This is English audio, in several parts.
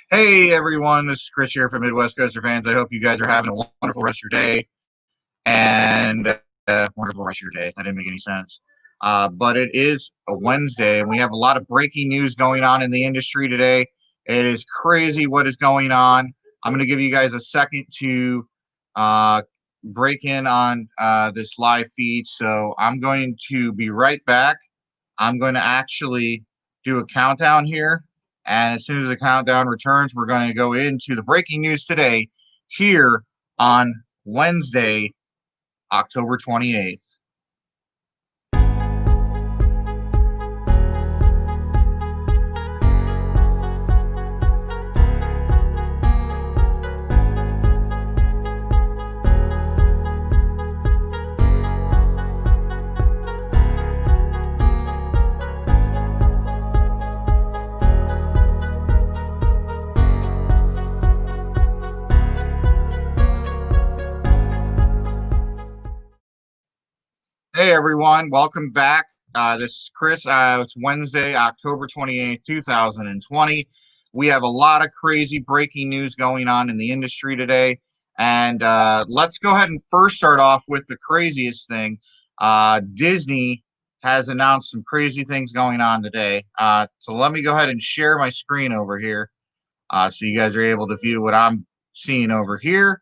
Hey everyone, this is Chris here from Midwest Coaster Fans. I hope you guys are having a wonderful rest of your day and wonderful rest of your day. That didn't make any sense. But it is a Wednesday and we have a lot of breaking news going on in the industry today. It is crazy what is going on. I'm going to give you guys a second to uh, break in on this live feed. So I'm going to be right back. I'm going to actually do a countdown here. And as soon as the countdown returns, we're going to go into the breaking news today here on Wednesday, October 28th. Hey everyone, welcome back. This is Chris. It's Wednesday, October 28th, 2020. We have a lot of crazy breaking news going on in the industry today. And let's go ahead and first start off with the craziest thing. Disney has announced some crazy things going on today. So let me go ahead and share my screen over here so you guys are able to view what I'm seeing over here.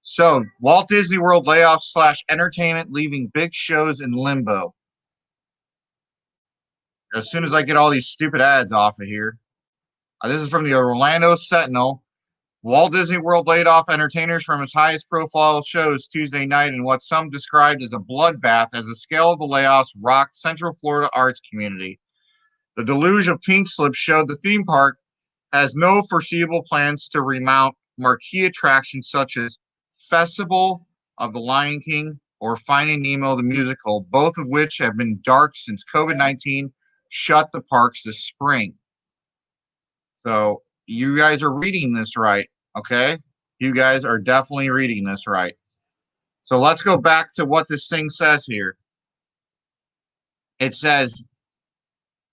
So, Walt Disney World layoffs / entertainment leaving big shows in limbo. As soon as I get all these stupid ads off of here. This is from the Orlando Sentinel. Walt Disney World laid off entertainers from his highest profile shows Tuesday night in what some described as a bloodbath as the scale of the layoffs rocked Central Florida arts community. The deluge of pink slips showed the theme park has no foreseeable plans to remount marquee attractions such as Festival of the Lion King or Finding Nemo the Musical, both of which have been dark since COVID-19 shut the parks this spring. So you guys are reading this right, okay? You guys are definitely reading this right. So let's go back to what this thing says here. It says,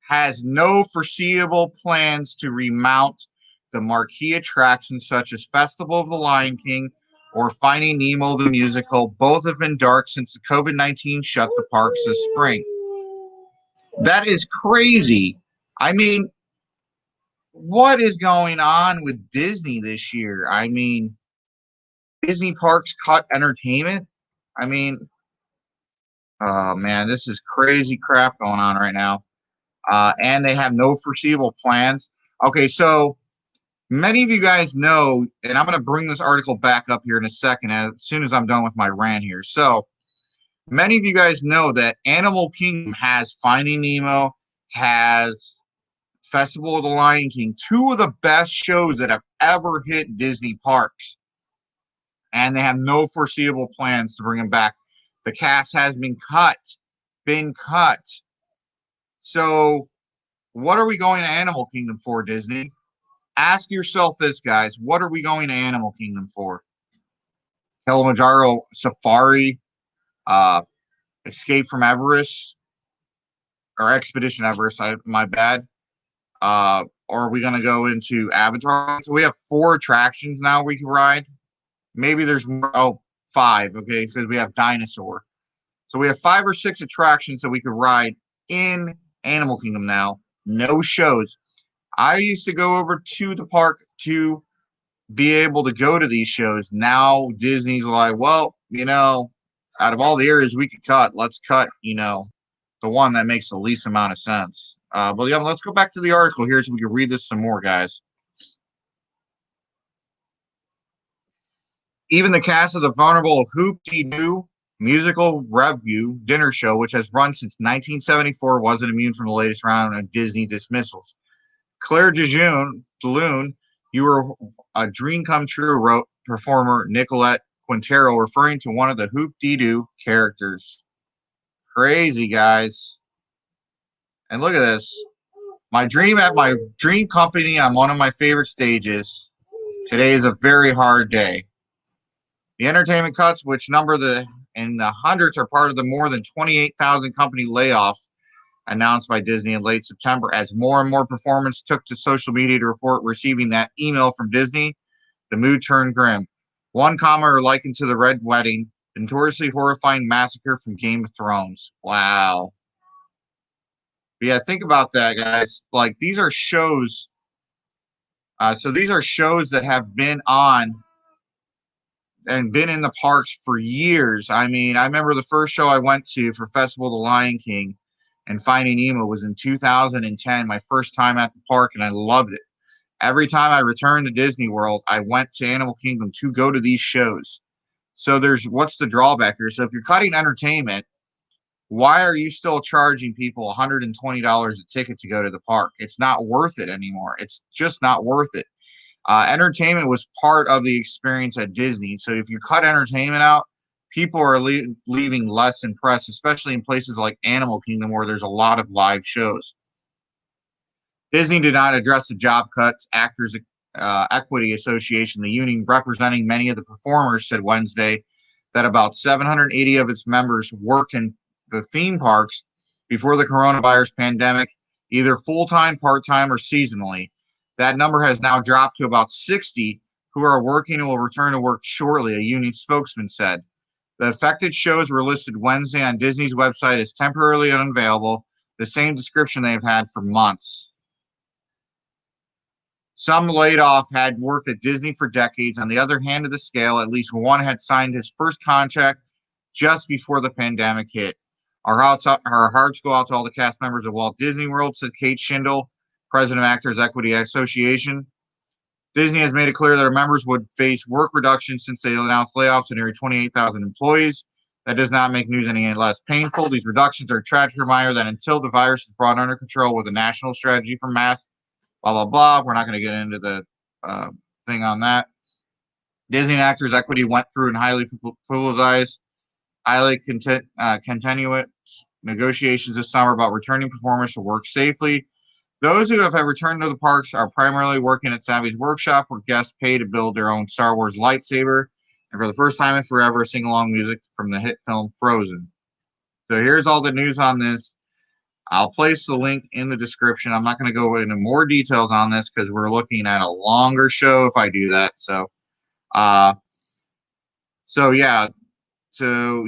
has no foreseeable plans to remount the marquee attractions such as Festival of the Lion King or Finding Nemo the Musical. Both have been dark since the COVID-19 shut the parks this spring. That is crazy. I mean, what is going on with Disney this year? I mean, Disney parks cut entertainment? I mean, oh man, this is crazy crap going on right now. And they have no foreseeable plans. Okay, so many of you guys know, and I'm going to bring this article back up here in a second as soon as I'm done with my rant here. So many of you guys know that Animal Kingdom has Finding Nemo, has Festival of the Lion King, two of the best shows that have ever hit Disney parks. And they have no foreseeable plans to bring them back. The cast has been cut. So what are we going to Animal Kingdom for, Disney? Ask yourself this, guys. What are we going to Animal Kingdom for? Kilimanjaro Safari, Escape from Everest, or Expedition Everest, my bad. Or are we going to go into Avatar? So we have 4 attractions now we can ride. Maybe there's more. Oh, 5, okay, because we have Dinosaur. So we have 5 or 6 attractions that we could ride in Animal Kingdom now. No shows. I used to go over to the park to be able to go to these shows. Now Disney's like, well, out of all the areas we could cut, let's cut, the one that makes the least amount of sense. But yeah, let's go back to the article here so we can read this some more, guys. Even the cast of the vulnerable Hoop-Dee-Doo musical revue dinner show, which has run since 1974, wasn't immune from the latest round of Disney dismissals. Claire DeLune, you were a dream come true, wrote performer Nicolette Quintero, referring to one of the Hoop-Dee-Doo characters. Crazy, guys. And look at this. My dream at my dream company on one of my favorite stages. Today is a very hard day. The entertainment cuts, which number in the hundreds, are part of the more than 28,000 company layoffs announced by Disney in late September. As more and more performers took to social media to report receiving that email from Disney, the mood turned grim. One commenter likened to the Red Wedding, the notoriously horrifying massacre from Game of Thrones. Wow. But yeah, think about that, guys. Like, these are shows. So these are shows that have been on and been in the parks for years. I mean, I remember the first show I went to for Festival of the Lion King and Finding Nemo was in 2010, my first time at the park, and I loved it. Every time I returned to Disney World, I went to Animal Kingdom to go to these shows. So what's the drawback here? So if you're cutting entertainment, why are you still charging people $120 a ticket to go to the park? It's not worth it anymore. It's just not worth it. Entertainment was part of the experience at Disney. So if you cut entertainment out, people are leaving less impressed, especially in places like Animal Kingdom where there's a lot of live shows. Disney did not address the job cuts. Actors Equity Association, the union representing many of the performers, said Wednesday that about 780 of its members worked in the theme parks before the coronavirus pandemic, either full-time, part-time, or seasonally. That number has now dropped to about 60 who are working and will return to work shortly, a union spokesman said. The affected shows were listed Wednesday on Disney's website as temporarily unavailable, the same description they've had for months. Some laid off had worked at Disney for decades. On the other hand of the scale, at least one had signed his first contract just before the pandemic hit. Our hearts go out to all the cast members of Walt Disney World, said Kate Schindel, president of Actors Equity Association. Disney has made it clear that our members would face work reductions since they announced layoffs of nearly 28,000 employees. That does not make news any less painful. These reductions are a tragic reminder that until the virus is brought under control with a national strategy for mass, blah, blah, blah. We're not going to get into the thing on that. Disney and Actors Equity went through and highly publicized, highly continuous negotiations this summer about returning performers to work safely. Those who have returned to the parks are primarily working at Savvy's workshop, where guests pay to build their own Star Wars lightsaber, and for the first time in forever, sing along music from the hit film Frozen. So here's all the news on this. I'll place the link in the description. I'm not going to go into more details on this because we're looking at a longer show if I do that.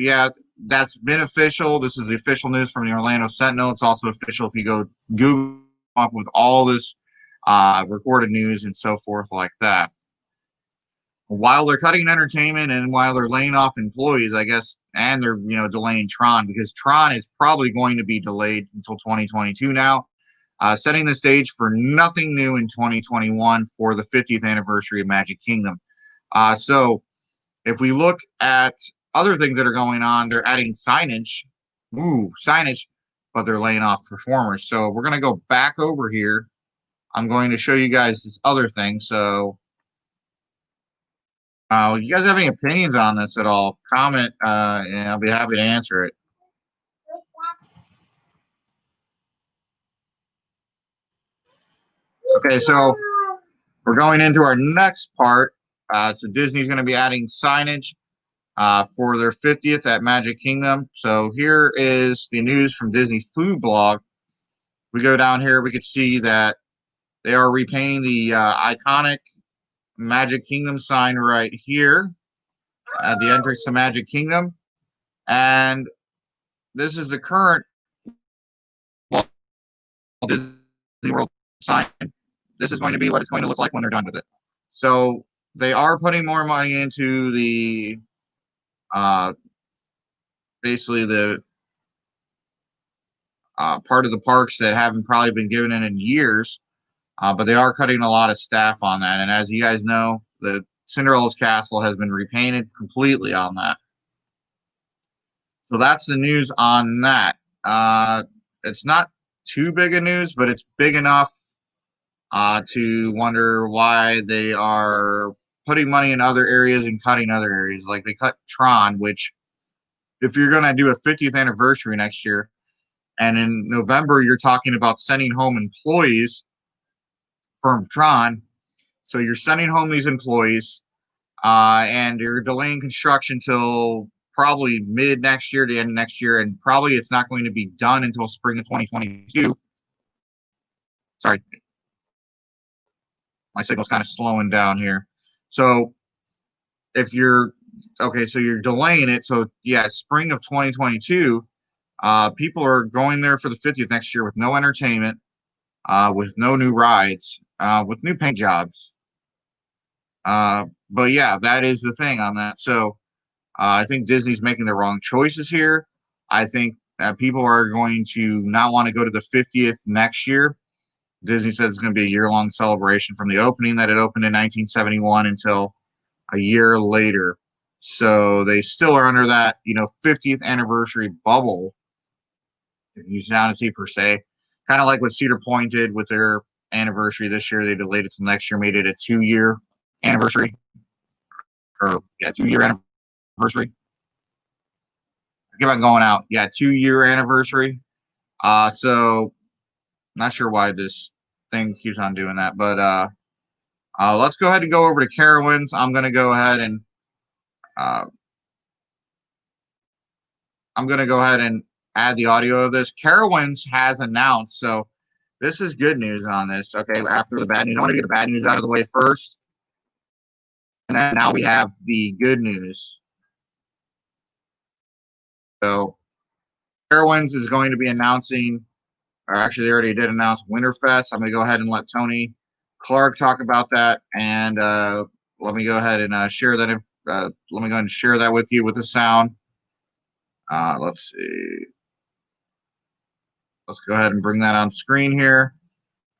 Yeah, that's been official. This is the official news from the Orlando Sentinel. It's also official if you go Google up with all this recorded news and so forth like that. While they're cutting entertainment and while they're laying off employees, I guess, and they're delaying Tron, because Tron is probably going to be delayed until 2022 now, setting the stage for nothing new in 2021 for the 50th anniversary of Magic Kingdom. So if we look at other things that are going on, they're adding signage, but they're laying off performers. So we're going to go back over here. I'm going to show you guys this other thing. So you guys have any opinions on this at all? Comment, and I'll be happy to answer it. Okay, so we're going into our next part. So Disney's going to be adding signage for their 50th at Magic Kingdom. So here is the news from Disney's food blog. We go down here, we could see that they are repainting the iconic Magic Kingdom sign right here at the entrance to Magic Kingdom. And this is the current Walt Disney World sign. This is going to be what it's going to look like when they're done with it. So they are putting more money into the basically the part of the parks that haven't probably been given in years, but they are cutting a lot of staff on that. And as you guys know, the Cinderella's Castle has been repainted completely on that. So that's the news on that. It's not too big a news, but it's big enough to wonder why they are putting money in other areas and cutting other areas. Like they cut Tron, which if you're going to do a 50th anniversary next year, and in November you're talking about sending home employees from Tron, so you're sending home these employees, and you're delaying construction till probably mid next year to end of next year, and probably it's not going to be done until spring of 2022. Sorry, my signal's kind of slowing down here. So if you're okay, so you're delaying it. So yeah, spring of 2022. People are going there for the 50th next year with no entertainment, with no new rides, with new paint jobs. But yeah, that is the thing on that. So I think Disney's making the wrong choices here. I think that people are going to not want to go to the 50th next year. Disney says it's going to be a year-long celebration from the opening that it opened in 1971 until a year later. So they still are under that, 50th anniversary bubble, if you want to see per se. Kind of like what Cedar Point did with their anniversary this year. They delayed it to next year, made it a 2-year anniversary. Or, yeah, 2-year anniversary. Keep on going out. Yeah, 2-year anniversary. So not sure why this thing keeps on doing that, but let's go ahead and go over to Carowinds. I'm going to go ahead and add the audio of this. Carowinds has announced, so this is good news on this. Okay, after the bad news, I want to get the bad news out of the way first, and then now we have the good news. So Carowinds is going to be announcing, or actually they already did announce Winterfest. I'm going to go ahead and let Tony Clark talk about that, and let me go ahead and share that. Let me go ahead and share that with you with the sound. Let's see. Let's go ahead and bring that on screen here,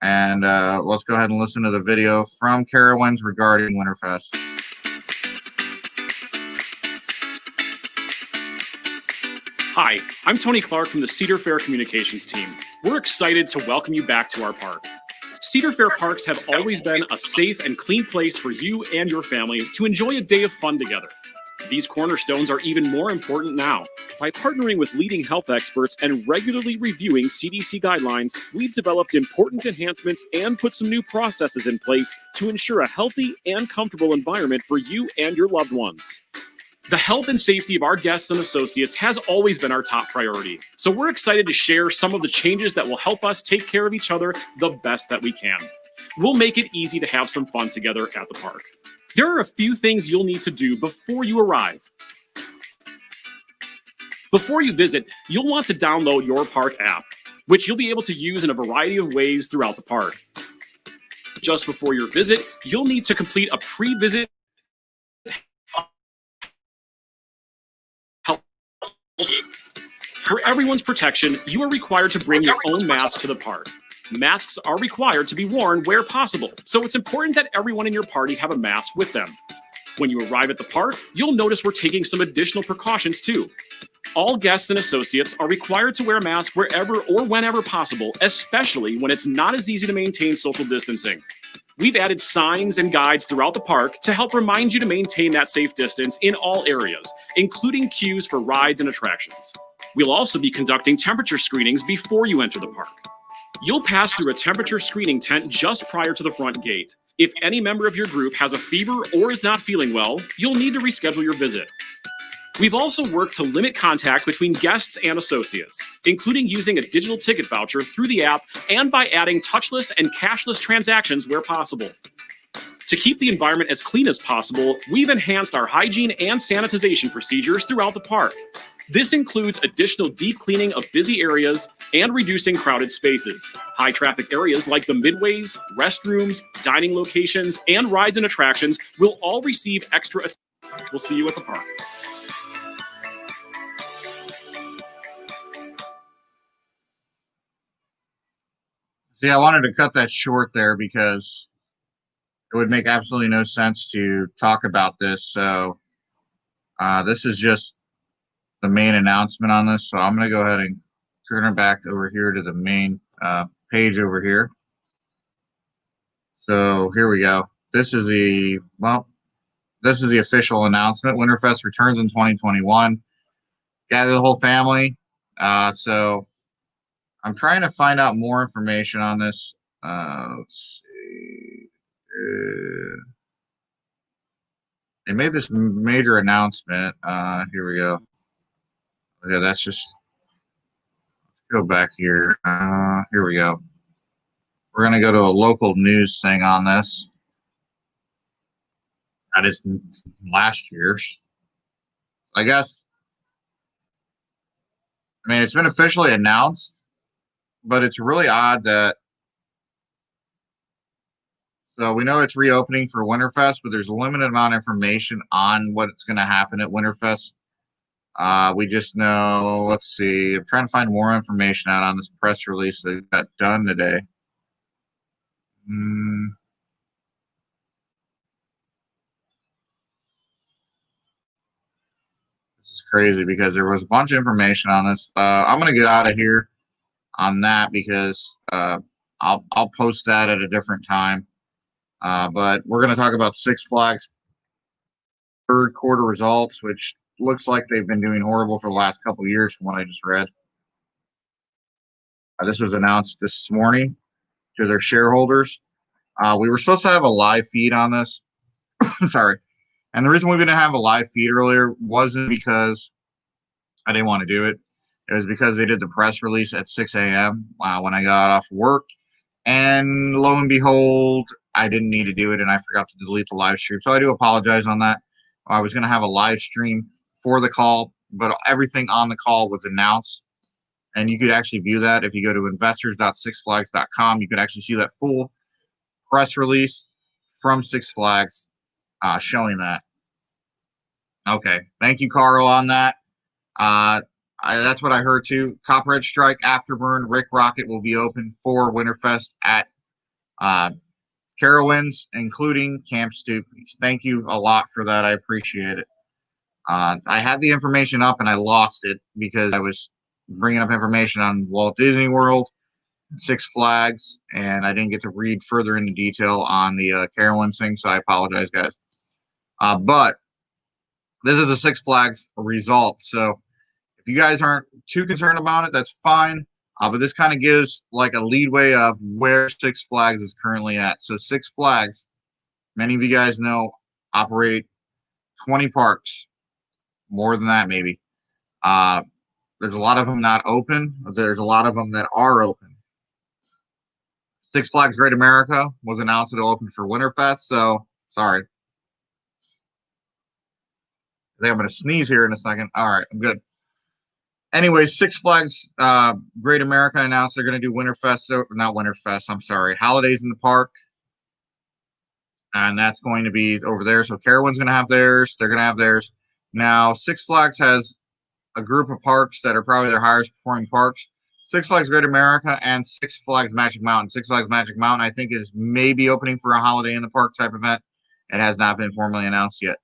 and let's go ahead and listen to the video from Carowinds regarding Winterfest. Hi, I'm Tony Clark from the Cedar Fair Communications team. We're excited to welcome you back to our park. Cedar Fair parks have always been a safe and clean place for you and your family to enjoy a day of fun together. These cornerstones are even more important now. By partnering with leading health experts and regularly reviewing CDC guidelines, we've developed important enhancements and put some new processes in place to ensure a healthy and comfortable environment for you and your loved ones. The health and safety of our guests and associates has always been our top priority, so we're excited to share some of the changes that will help us take care of each other the best that we can. We'll make it easy to have some fun together at the park. There are a few things you'll need to do before you arrive. Before you visit, you'll want to download your park app, which you'll be able to use in a variety of ways throughout the park. Just before your visit, you'll need to complete a pre-visit For everyone's protection, you are required to bring your own mask to the park. Masks are required to be worn where possible, so it's important that everyone in your party have a mask with them. When you arrive at the park, you'll notice we're taking some additional precautions too. All guests and associates are required to wear a mask wherever or whenever possible, especially when it's not as easy to maintain social distancing. We've added signs and guides throughout the park to help remind you to maintain that safe distance in all areas, including cues for rides and attractions. We'll also be conducting temperature screenings before you enter the park. You'll pass through a temperature screening tent just prior to the front gate. If any member of your group has a fever or is not feeling well, you'll need to reschedule your visit. We've also worked to limit contact between guests and associates, including using a digital ticket voucher through the app and by adding touchless and cashless transactions where possible. To keep the environment as clean as possible, we've enhanced our hygiene and sanitization procedures throughout the park. This includes additional deep cleaning of busy areas and reducing crowded spaces. High traffic areas like the midways, restrooms, dining locations, and rides and attractions will all receive extra attention. We'll see you at the park. See, I wanted to cut that short there because it would make absolutely no sense to talk about this. So this is just the main announcement on this. So I'm going to go ahead and turn it back over here to the main page over here. So here we go. This is the official announcement. Winterfest returns in 2021. Gather the whole family. So I'm trying to find out more information on this. Let's see. They made this major announcement. Here we go. Okay, that's just go back here. Here we go. We're gonna go to a local news thing on this. That is last year's. I guess. I mean, it's been officially announced, but it's really odd that. So we know it's reopening for Winterfest, but there's a limited amount of information on what's going to happen at Winterfest. We just know. Let's see. I'm trying to find more information out on this press release that got done today. This is crazy because there was a bunch of information on this. I'm going to get out of here on that because I'll post that at a different time. But we're going to talk about Six Flags third quarter results, which looks like they've been doing horrible for the last couple of years from what I just read. This was announced this morning to their shareholders. We were supposed to have a live feed on this. Sorry. And the reason we didn't have a live feed earlier wasn't because I didn't want to do it. It was because they did the press release at 6 a.m. When I got off work. And lo and behold, I didn't need to do it, and I forgot to delete the live stream. So I do apologize on that. I was going to have a live stream for the call, but everything on the call was announced. And you could actually view that if you go to investors.sixflags.com. You could actually see that full press release from Six Flags showing that. Okay. Thank you, Carl, on that. That's what I heard too. Copperhead Strike, Afterburn, Rick Rocket will be open for Winterfest at Carowinds, including Camp Stoopies. Thank you a lot for that. I appreciate it. I had the information up and I lost it because I was bringing up information on Walt Disney World, Six Flags, and I didn't get to read further into detail on the Carowinds thing, so I apologize, guys. But this is a Six Flags result, so if you guys aren't too concerned about it, that's fine. But this kind of gives like a leadway of where Six Flags is currently at. So Six Flags, many of you guys know, operate 20 parks, more than that maybe. There's a lot of them not open. There's a lot of them that are open. Six Flags Great America was announced it'll open for Winterfest. So sorry. I think I'm going to sneeze here in a second. All right, I'm good. Anyways, Six Flags Great America announced they're going to do Winterfest, not Winterfest, I'm sorry, Holidays in the Park. And that's going to be over there. So Carowinds going to have theirs. They're going to have theirs. Now, Six Flags has a group of parks that are probably their highest performing parks. Six Flags Great America and Six Flags Magic Mountain. Six Flags Magic Mountain, I think, is maybe opening for a Holiday in the Park type event. It has not been formally announced yet.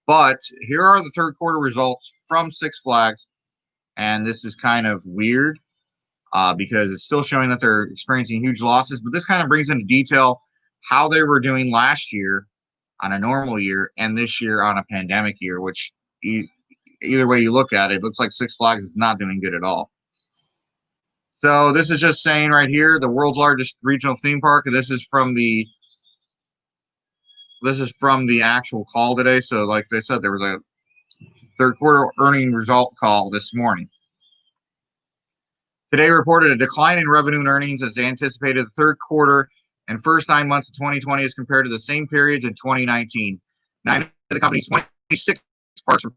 But here are the third quarter results from Six Flags. And this is kind of weird because it's still showing that they're experiencing huge losses. But this kind of brings into detail how they were doing last year on a normal year and this year on a pandemic year, which either way you look at it, it looks like Six Flags is not doing good at all. So this is just saying right here, the world's largest regional theme park. And this is from the actual call today. So like they said, there was a third quarter earning result call this morning. Today reported a decline in revenue and earnings as they anticipated the third quarter and first 9 months of 2020 as compared to the same periods in 2019. 9 of the company's 26 parks were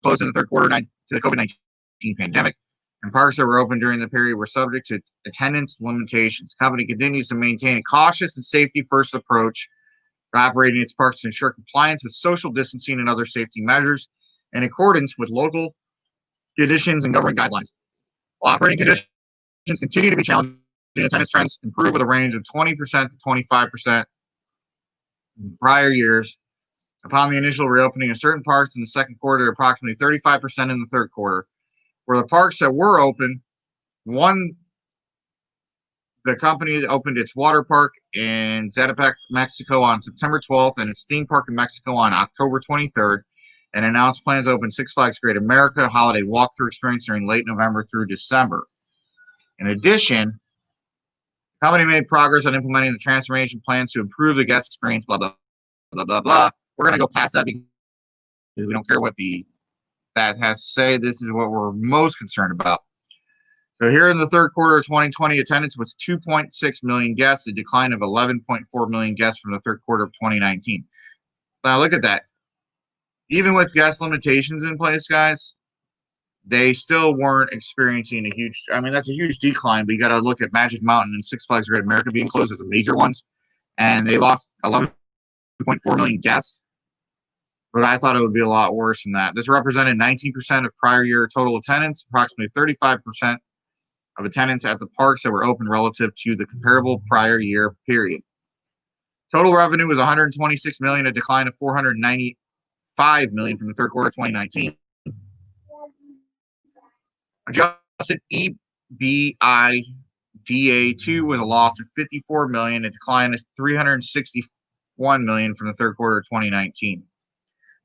closed in the third quarter to the COVID-19 pandemic, and parks that were open during the period were subject to attendance limitations. The company continues to maintain a cautious and safety-first approach for operating its parks to ensure compliance with social distancing and other safety measures in accordance with local conditions and government guidelines. While operating conditions continue to be challenging, attendance trends improve with a range of 20% to 25% in prior years. Upon the initial reopening of certain parks in the second quarter, approximately 35% in the third quarter. For the parks that were open, the company opened its water park in Zetapec, Mexico on September 12th and its theme park in Mexico on October 23rd, and announced plans to open Six Flags Great America holiday walkthrough experience during late November through December. In addition, the company made progress on implementing the transformation plans to improve the guest experience, blah, blah, blah, blah, blah. We're going to go past that because we don't care what the that has to say this is what we're most concerned about. So here in the third quarter of 2020, attendance was 2.6 million guests, a decline of 11.4 million guests from the third quarter of 2019. Now look at that. Even with guest limitations in place, guys, they still weren't experiencing a huge, I mean, that's a huge decline, but you got to look at Magic Mountain and Six Flags Great America being closed as the major ones, and they lost 11.4 million guests. But I thought it would be a lot worse than that. This represented 19% of prior year total attendance, approximately 35% of attendance at the parks that were open relative to the comparable prior year period. Total revenue was 126 million, a decline of 495 million from the third quarter of 2019. Adjusted EBITDA2 was a loss of 54 million, a decline of 361 million from the third quarter of 2019.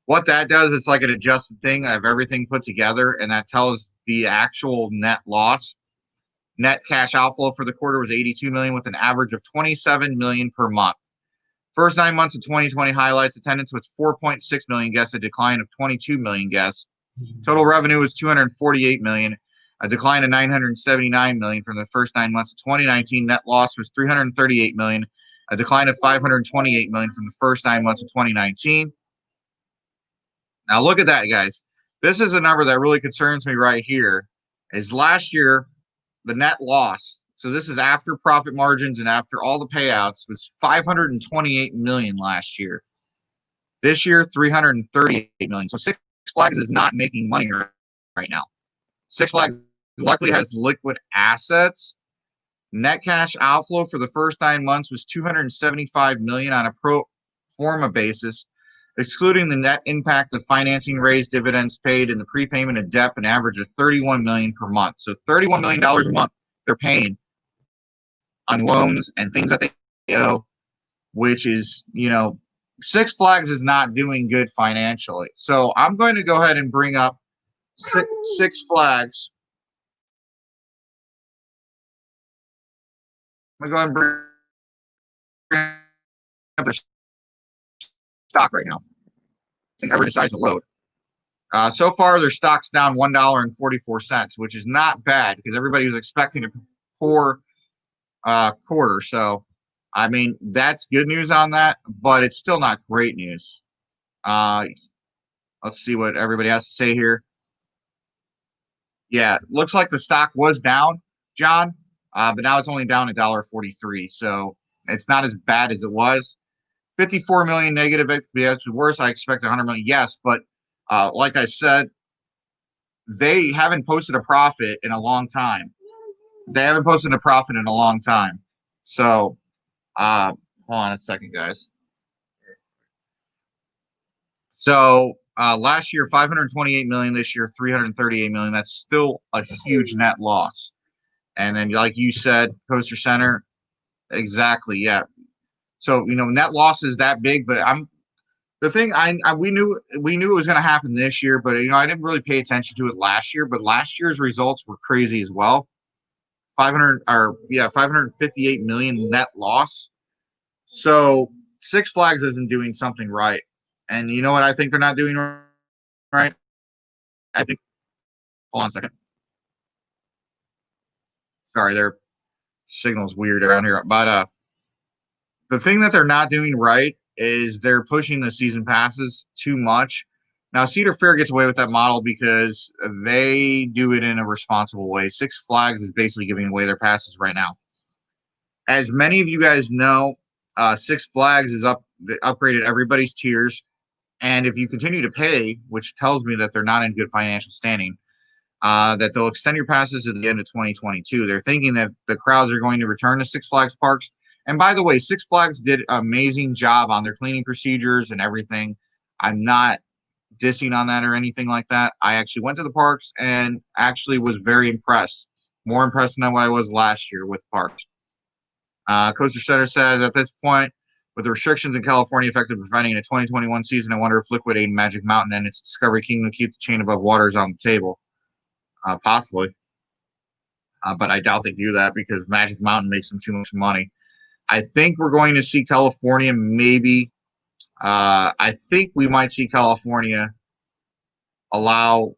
What that does, it's like an adjusted thing of everything put together, and that tells the actual net loss. Net cash outflow for the quarter was 82 million, with an average of 27 million per month. First 9 months of 2020 highlights attendance was 4.6 million guests, a decline of 22 million guests. Total revenue was 248 million, a decline of 979 million from the first 9 months of 2019. Net loss was 338 million, a decline of 528 million from the first 9 months of 2019. Now look at that, guys. This is a number that really concerns me right here. Is last year, the net loss, so this is after profit margins and after all the payouts, was 528 million last year. This year, 338 million. So Six Flags is not making money right now. Six Flags luckily has liquid assets. Net cash outflow for the first 9 months was 275 million on a pro forma basis, excluding the net impact of financing raised, dividends paid, and the prepayment of debt, an average of 31 million per month. So $31 million a month they're paying on loans and things that they owe, which is, Six Flags is not doing good financially. So I'm going to go ahead and bring up Six Flags. I'm going to go ahead and bring up their stock right now. I think I already decided to load. So far, their stock's down $1.44, which is not bad because everybody was expecting a poor quarter. So, I mean, that's good news on that, but it's still not great news. Let's see what everybody has to say here. Yeah, looks like the stock was down, John, but now it's only down $1.43. So it's not as bad as it was. 54 million negative. It's worse. I expect 100 million. Yes, but like I said, they haven't posted a profit in a long time. So, hold on a second, guys. So last year, 528 million. This year, 338 million. That's still a huge net loss. And then, like you said, Coaster Center, exactly, yeah. So net loss is that big, but we knew it was going to happen this year, but I didn't really pay attention to it last year. But last year's results were crazy as well. 558 million net loss. So Six Flags isn't doing something right, and you know what I think they're not doing right? I think. Hold on a second. Sorry, their signal's weird around here, but the thing that they're not doing right is they're pushing the season passes too much. Now, Cedar Fair gets away with that model because they do it in a responsible way. Six Flags is basically giving away their passes right now. As many of you guys know, Six Flags is upgraded everybody's tiers. And if you continue to pay, which tells me that they're not in good financial standing, that they'll extend your passes to the end of 2022. They're thinking that the crowds are going to return to Six Flags parks. And by the way, Six Flags did an amazing job on their cleaning procedures and everything. I'm not dissing on that or anything like that. I actually went to the parks and actually was very impressed. More impressed than what I was last year with parks. Coaster Center says, at this point, with the restrictions in California effective preventing a 2021 season, I wonder if liquidating Magic Mountain and its Discovery Kingdom will keep the chain above waters on the table. Possibly. But I doubt they do that because Magic Mountain makes them too much money. I think we're going to see California maybe. I think we might see California allow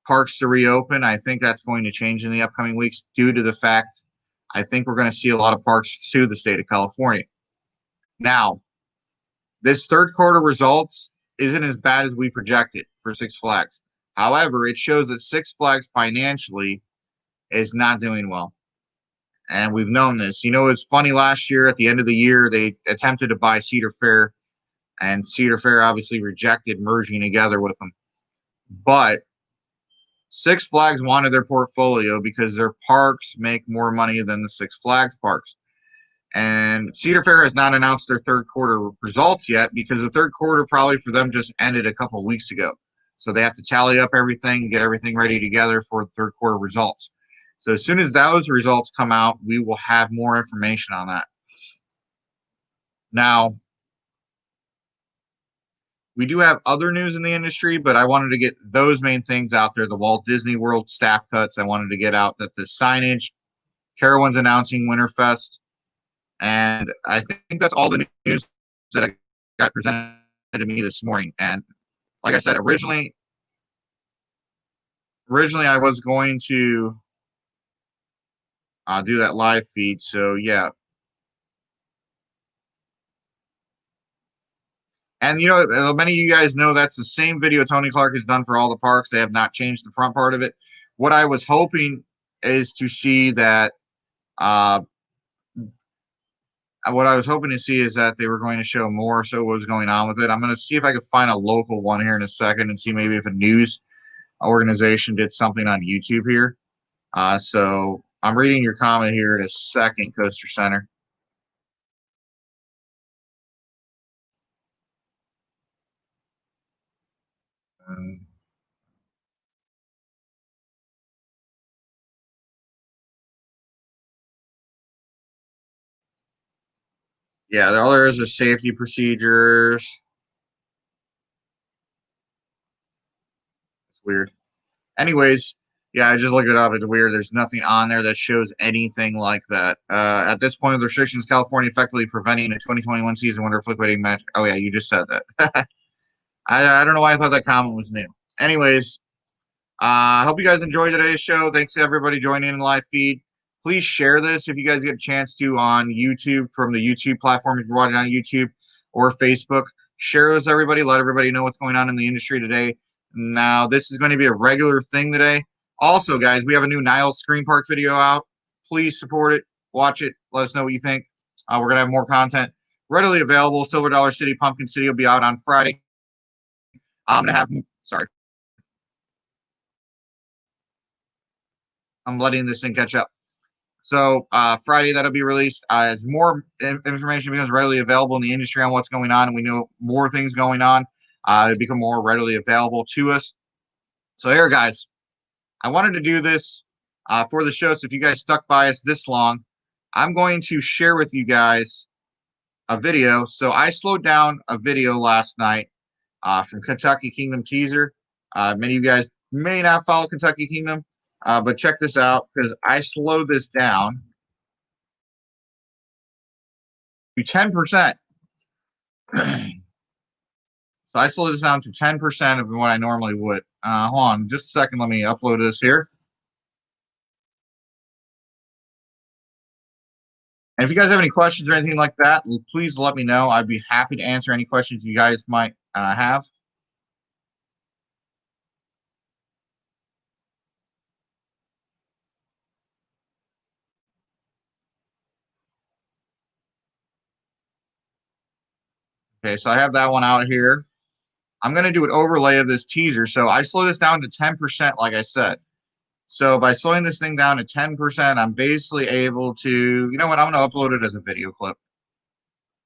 parks to reopen. I think that's going to change in the upcoming weeks due to the fact I think we're going to see a lot of parks sue the state of California. Now, this third quarter results isn't as bad as we projected for Six Flags. However, it shows that Six Flags financially is not doing well. And we've known this. You know, it's funny, last year at the end of the year, they attempted to buy Cedar Fair, and Cedar Fair obviously rejected merging together with them. But Six Flags wanted their portfolio because their parks make more money than the Six Flags parks. And Cedar Fair has not announced their third quarter results yet because the third quarter probably for them just ended a couple of weeks ago. So they have to tally up everything, get everything ready together for the third quarter results. So as soon as those results come out, we will have more information on that. Now, we do have other news in the industry, but I wanted to get those main things out there. The Walt Disney World staff cuts. I wanted to get out that the signage, Carowinds announcing Winterfest, and I think that's all the news that I got presented to me this morning. And like I said, originally I was going to do that live feed. So and you know, many of you guys know that's the same video Tony Clark has done for all the parks. They have not changed the front part of it. What I was hoping is to see that what I was hoping to see is that they were going to show more so what was going on with it. I'm going to see if I can find a local one here in a second and see maybe if a news organization did something on YouTube here. So I'm reading your comment here in a second, Coaster Center. Yeah, all there is safety procedures. It's weird. Anyways, yeah, I just looked it up. It's weird. There's nothing on there that shows anything like that. At this point of the restrictions, California effectively preventing a 2021 season winter liquidating match. Oh, yeah, you just said that. I don't know why I thought that comment was new. Anyways, I hope you guys enjoyed today's show. Thanks to everybody joining in the live feed. Please share this if you guys get a chance to on YouTube, from the YouTube platform if you're watching on YouTube or Facebook. Share this, everybody. Let everybody know what's going on in the industry today. Now, this is going to be a regular thing today. Also, guys, we have a new Niles Screen Park video out. Please support it. Watch it. Let us know what you think. We're going to have more content readily available. Silver Dollar City, Pumpkin City will be out on Friday. I'm going to have, sorry. I'm letting this thing catch up. So Friday, that'll be released as more information becomes readily available in the industry on what's going on, and we know more things going on. They become more readily available to us. So here, guys, I wanted to do this for the show. So if you guys stuck by us this long, I'm going to share with you guys a video. So I slowed down a video last night from Kentucky Kingdom Teaser. Many of you guys may not follow Kentucky Kingdom. But check this out, because I slowed this down to 10%. So I slowed this down to 10% of what I normally would. Hold on just a second. Let me upload this here. And if you guys have any questions or anything like that, please let me know. I'd be happy to answer any questions you guys might have. Okay, so I have that one out here. I'm going to do an overlay of this teaser. So I slow this down to 10%, like I said. So by slowing this thing down to 10%, I'm basically able to, you know what, I'm going to upload it as a video clip.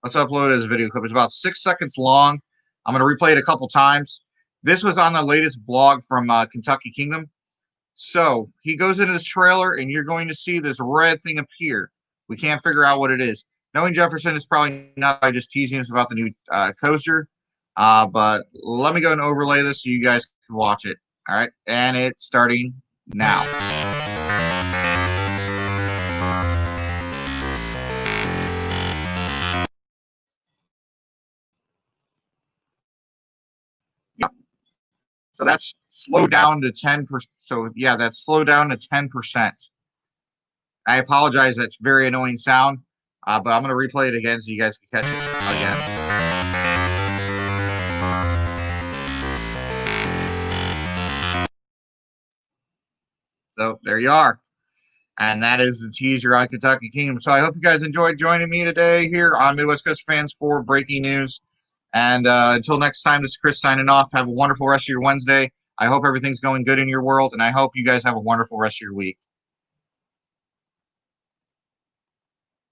Let's upload it as a video clip. It's about 6 seconds long. I'm going to replay it a couple times. This was on the latest blog from Kentucky Kingdom. So he goes into this trailer, and you're going to see this red thing appear. We can't figure out what it is. Knowing Jefferson is probably not by just teasing us about the new coaster. But let me go and overlay this so you guys can watch it. All right. And it's starting now. So that's slowed down to 10%. So yeah, that's slowed down to 10%. I apologize. That's very annoying sound, but I'm going to replay it again so you guys can catch it again. So there you are. And that is the teaser on Kentucky Kingdom. So I hope you guys enjoyed joining me today here on Midwest Coast Fans for Breaking News. And until next time, this is Chris signing off. Have a wonderful rest of your Wednesday. I hope everything's going good in your world, and I hope you guys have a wonderful rest of your week.